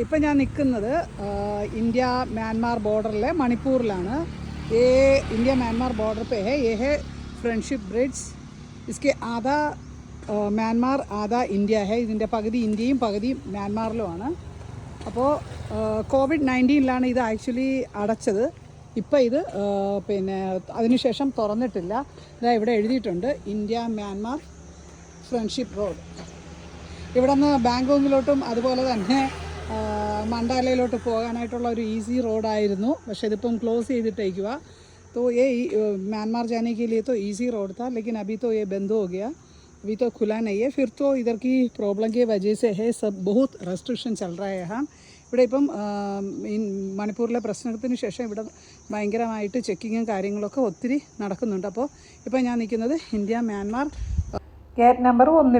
ഇപ്പം ഞാൻ നിൽക്കുന്നത് इंडिया म्यांमार बॉर्डर मणिपुर ये इंडिया म्यांमार बॉर्डर पे है। ये है फ्रेंडशिप ब्रिड्ज। इसके आधा म्यांमार आधा इंडिया है। ഇതിൻ്റെ പകുതി ഇന്ത്യയും പകുതി മ്യാൻമാറിലുമാണ്. അപ്പോൾ COVID-19 ഇത് ആക്ച്വലി അടച്ചത്. ഇപ്പോൾ ഇത് പിന്നെ അതിനുശേഷം തുറന്നിട്ടില്ല. ഇതാ ഇവിടെ എഴുതിയിട്ടുണ്ട് ഇന്ത്യ മ്യാൻമാർ ഫ്രണ്ട്ഷിപ്പ് റോഡ്. ഇവിടെ നിന്ന് ബാങ്കോങ്ങിലോട്ടും അതുപോലെ തന്നെ മണ്ടാലയിലോട്ട് പോകാനായിട്ടുള്ള ഒരു ഈസി റോഡായിരുന്നു. പക്ഷേ ഇതിപ്പം ക്ലോസ് ചെയ്തിട്ടേക്കുക. तो ये म्यांमार जाने के लिए तो इजी रोड था, लेकिन अभी तो ये बंद हो गया, अभी तो खुला नहीं है. फिर तो इधर की प्रॉब्लम की वजह से है, सब बहुत रेस्ट्रिक्शन चल रहा है यहाँ. ഇവിടെ ഇപ്പം മണിപ്പൂരിലെ പ്രശ്നത്തിന് ശേഷം ഇവിടെ ഭയങ്കരമായിട്ട് ചെക്കിങ്ങും കാര്യങ്ങളൊക്കെ ഒത്തിരി നടക്കുന്നുണ്ട്. അപ്പോൾ ഇപ്പം ഞാൻ നിൽക്കുന്നത് ഇന്ത്യ മ്യാൻമാർ ഗേറ്റ് നമ്പർ 1